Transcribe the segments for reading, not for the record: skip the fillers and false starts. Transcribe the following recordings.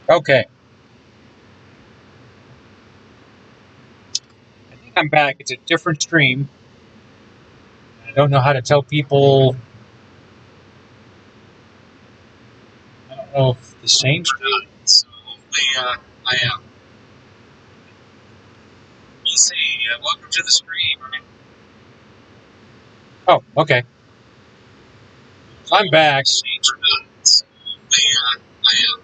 Okay. I think I'm back. It's a different stream. I don't know how to tell people. I don't know if the same stream. So hopefully I am. We'll see. Welcome to the stream. Oh, okay. So I'm back. So hopefully I am.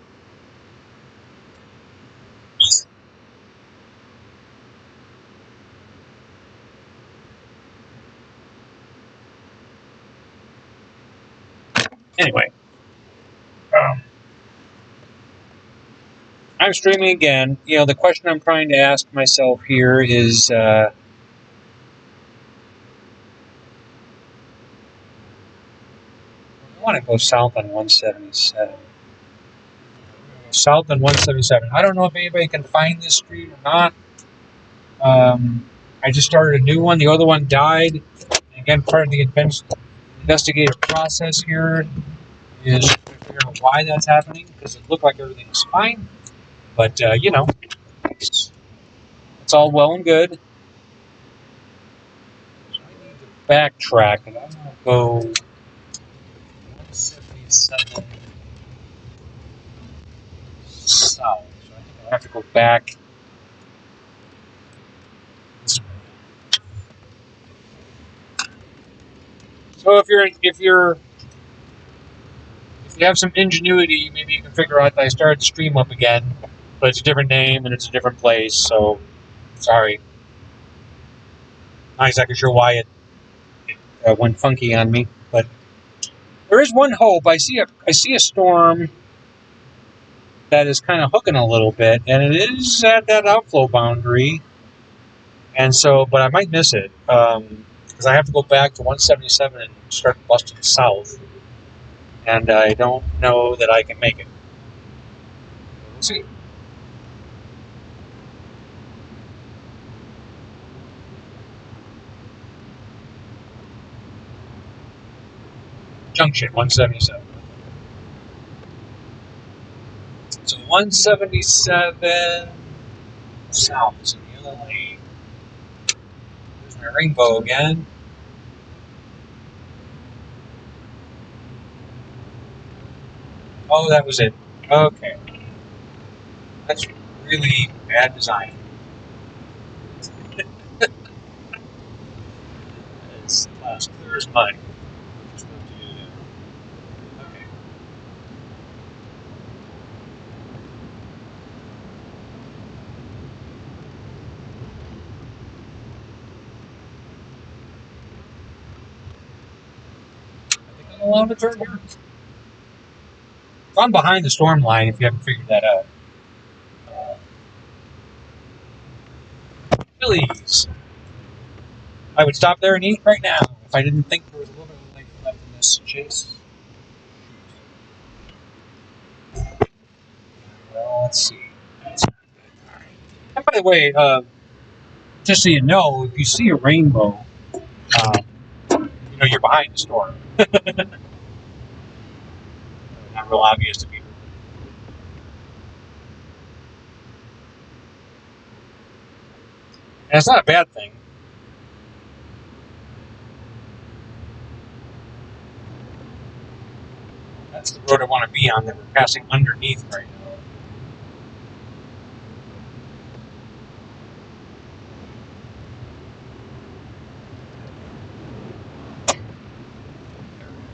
Anyway. I'm streaming again. You know, the question I'm trying to ask myself here is, I want to go south on 177. South on 177. I don't know if anybody can find this street or not. I just started a new one. The other one died. Again, part of the investigative process here is to figure out why that's happening, because it looked like everything was fine. But, you know, it's all well and good. So I need to backtrack, and I'm going to go 177 south. So I think I'll have to go back this way. So if you have some ingenuity, maybe you can figure out that I started the stream up again, but it's a different name and it's a different place. So sorry, not exactly sure why it went funky on me, but there is one hope. I see a storm that is kind of hooking a little bit, and it is at that outflow boundary, and so, but I might miss it because I have to go back to 177 and start busting south, and I don't know that I can make it. We'll see. Junction 177. So 177 south is in the other lane. There's my rainbow again. Oh, that was it. Okay. That's really bad design. It's as clear as mud. Just what to do there. Okay. I think I'm allowed to turn here. I'm behind the storm line if you haven't figured that out. Chili's. I would stop there and eat right now if I didn't think there was a little bit of life left in this chase. Well, let's see. That's not good. All right. And by the way, just so you know, if you see a rainbow, you know you're behind the storm. Not real obvious to people. And it's not a bad thing. That's the road I want to be on that we're passing underneath right now.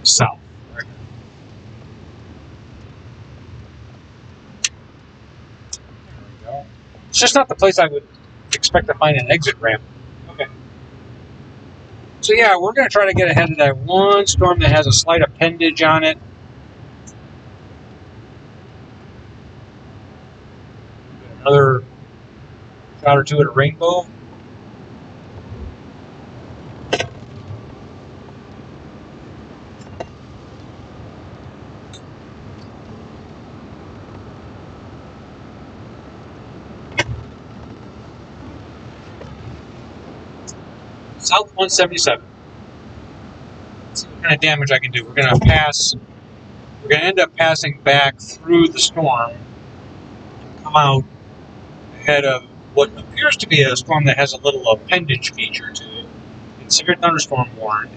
South. Right. There we go. It's just not the place I would expect to find an exit ramp. Okay. So yeah, we're going to try to get ahead of that one storm that has a slight appendage on it. Another shot or two at a rainbow. South 177. Let's see what kind of damage I can do. We're going to end up passing back through the storm. come out ahead of what appears to be a storm that has a little appendage feature to it. It's severe thunderstorm warned.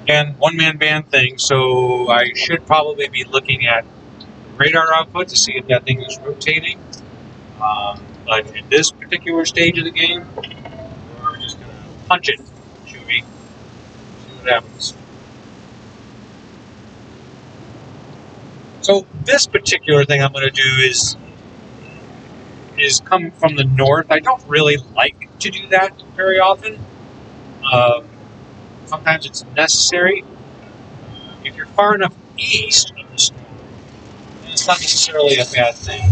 And one-man band thing, so I should probably be looking at radar output to see if that thing is rotating. But in this particular stage of the game, we're just going to punch it, should we? See what happens. So this particular thing I'm going to do is come from the north. I don't really like to do that very often. Sometimes it's necessary. If you're far enough east of the storm, then it's not necessarily a bad thing.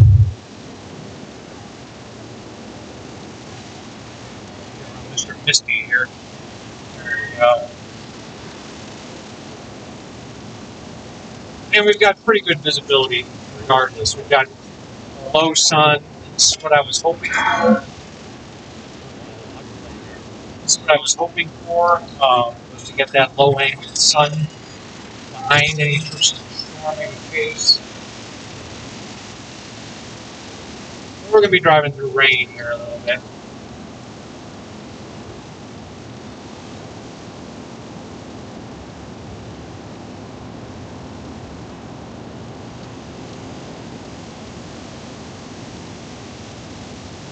Mr. Misty here. There we go. And we've got pretty good visibility regardless. We've got low sun. This is what I was hoping for. This is what I was hoping for, was to get that low-hanging sun behind any persistent storm in case. We're going to be driving through rain here a little bit.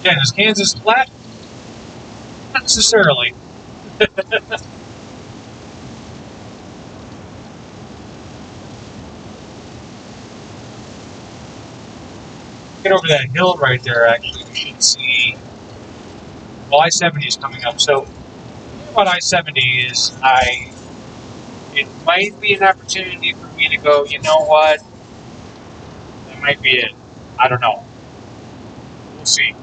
Again, is Kansas flat? Not necessarily. Get over that hill right there, actually, we should see. Well, I-70 is coming up. So, the thing about I-70 is it might be an opportunity for me to go, you know what? That might be it. I don't know. We'll see.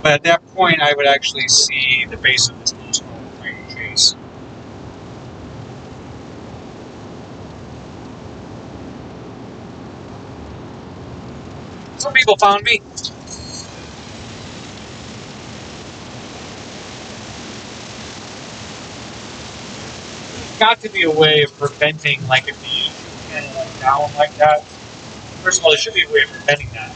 But at that point, I would actually see the base of this little storm trying to chase. Some people found me. There's got to be a way of preventing, like if the issue kind of like down like that. First of all, there should be a way of preventing that.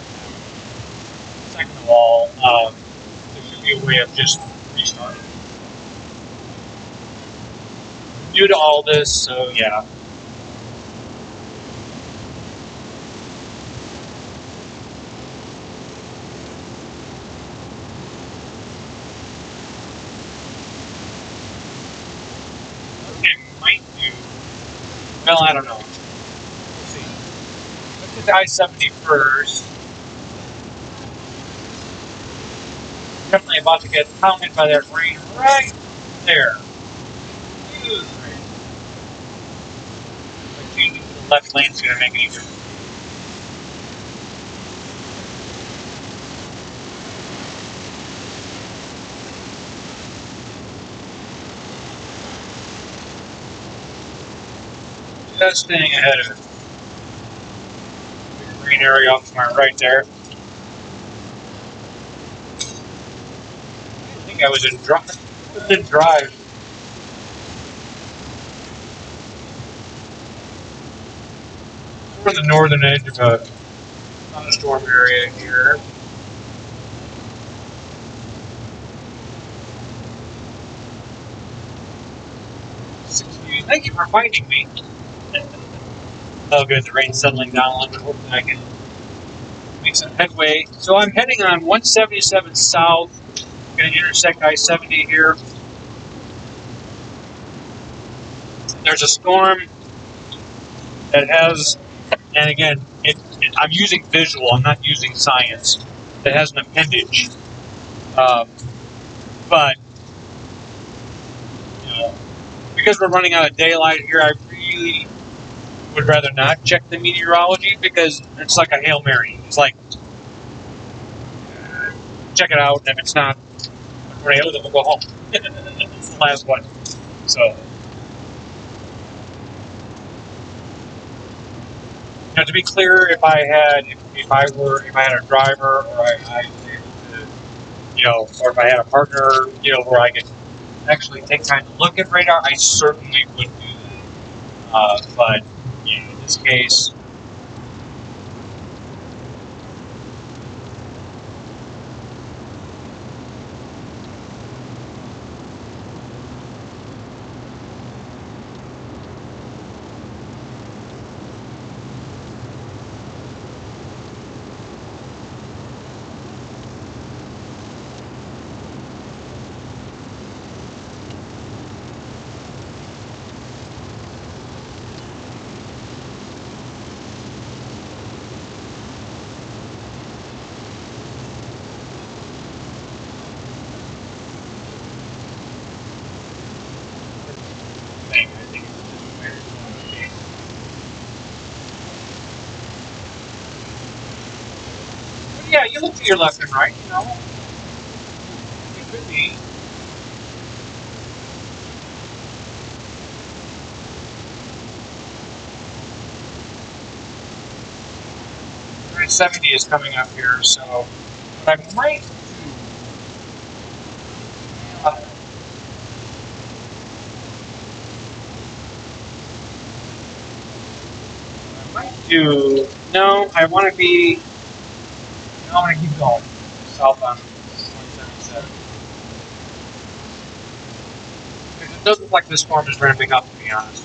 Second of all, there should be a way of just restarting. I'm new to all this, so yeah. Well, I don't know. We'll see. Let's get to I-70 first. Definitely about to get pounded by that rain right there. Huge rain. But changing to the left lane is going to make it easier. Just staying ahead of it. Big green area off to my right there. I think I was in drive. We're on the northern edge of a thunderstorm area here. Thank you for finding me. Oh good, the rain's settling down a little bit. Hopefully I can make some headway. So I'm heading on 177 south. I'm going to intersect I-70 here. There's a storm that has, and again, I'm using visual, I'm not using science, that has an appendage. But, you know, because we're running out of daylight here, I really would rather not check the meteorology because it's like a Hail Mary. It's like, check it out, and if it's not a tornado, then we'll go home. It's the last one. So, now to be clear, if I had a driver, or I was able to, you know, or if I had a partner, you know, where I could actually take time to look at radar, I certainly would do that. But you know, this case. Yeah, you look to your left and right, you know. It could be. Route 70 is coming up here, so what I might do, no, I want to be, no, I want to keep going south on 177. Because it does look like this storm is ramping up, to be honest.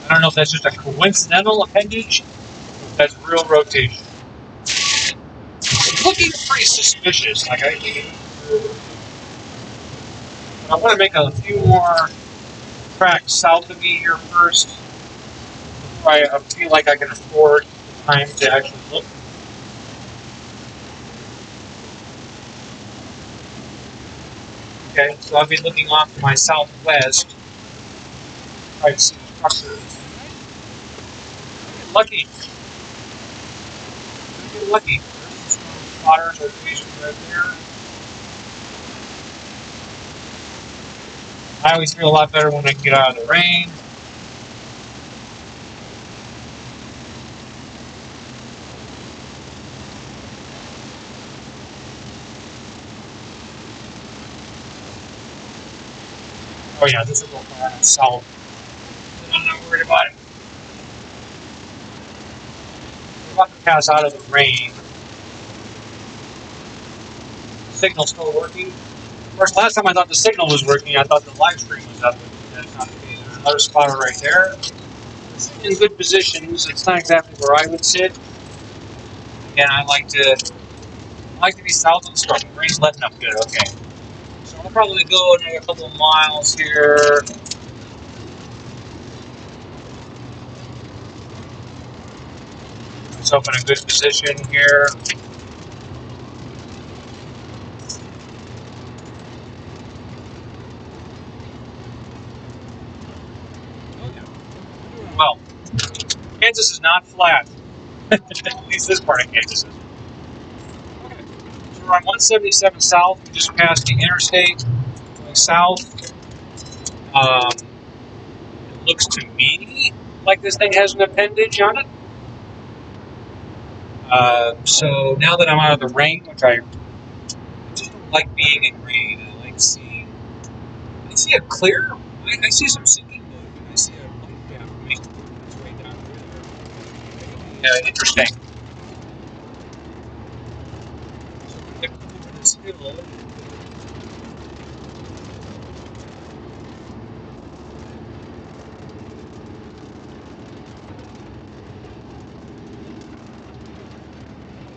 I don't know if that's just a coincidental appendage, or if that's real rotation. It's looking pretty suspicious, like I want to make a few more tracks south of me here first, before I feel like I can afford time to actually look. Okay, so I'll be looking off to my southwest. Try to see the structure. Lucky. Get lucky. There's some spotters or stations right there. I always feel a lot better when I can get out of the rain. Oh yeah, this will go far south. I'm not worried about it. We're about to pass out of the rain. Signal's still working. Of course, last time I thought the signal was working, I thought the live stream was up, but that's not the case. There's another spotter right there. It's in good positions. It's not exactly where I would sit. Again, I like to be south of the storm. The rain's letting up good. Okay. So I'll probably go another couple of miles here. Let's open a good position here. Well, Kansas is not flat. At least this part of Kansas is. Okay. So we're on 177 south. We just passed the interstate going south. It looks to me like this thing has an appendage on it. So now that I'm out of the rain, which I just don't like being in rain, I like seeing. I see a clear. I see some sinking mode. I see a light gap making its way down through there. Yeah, interesting. So we're going to come over this hill.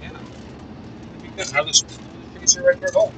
Yeah. Because another tracer right there. Oh.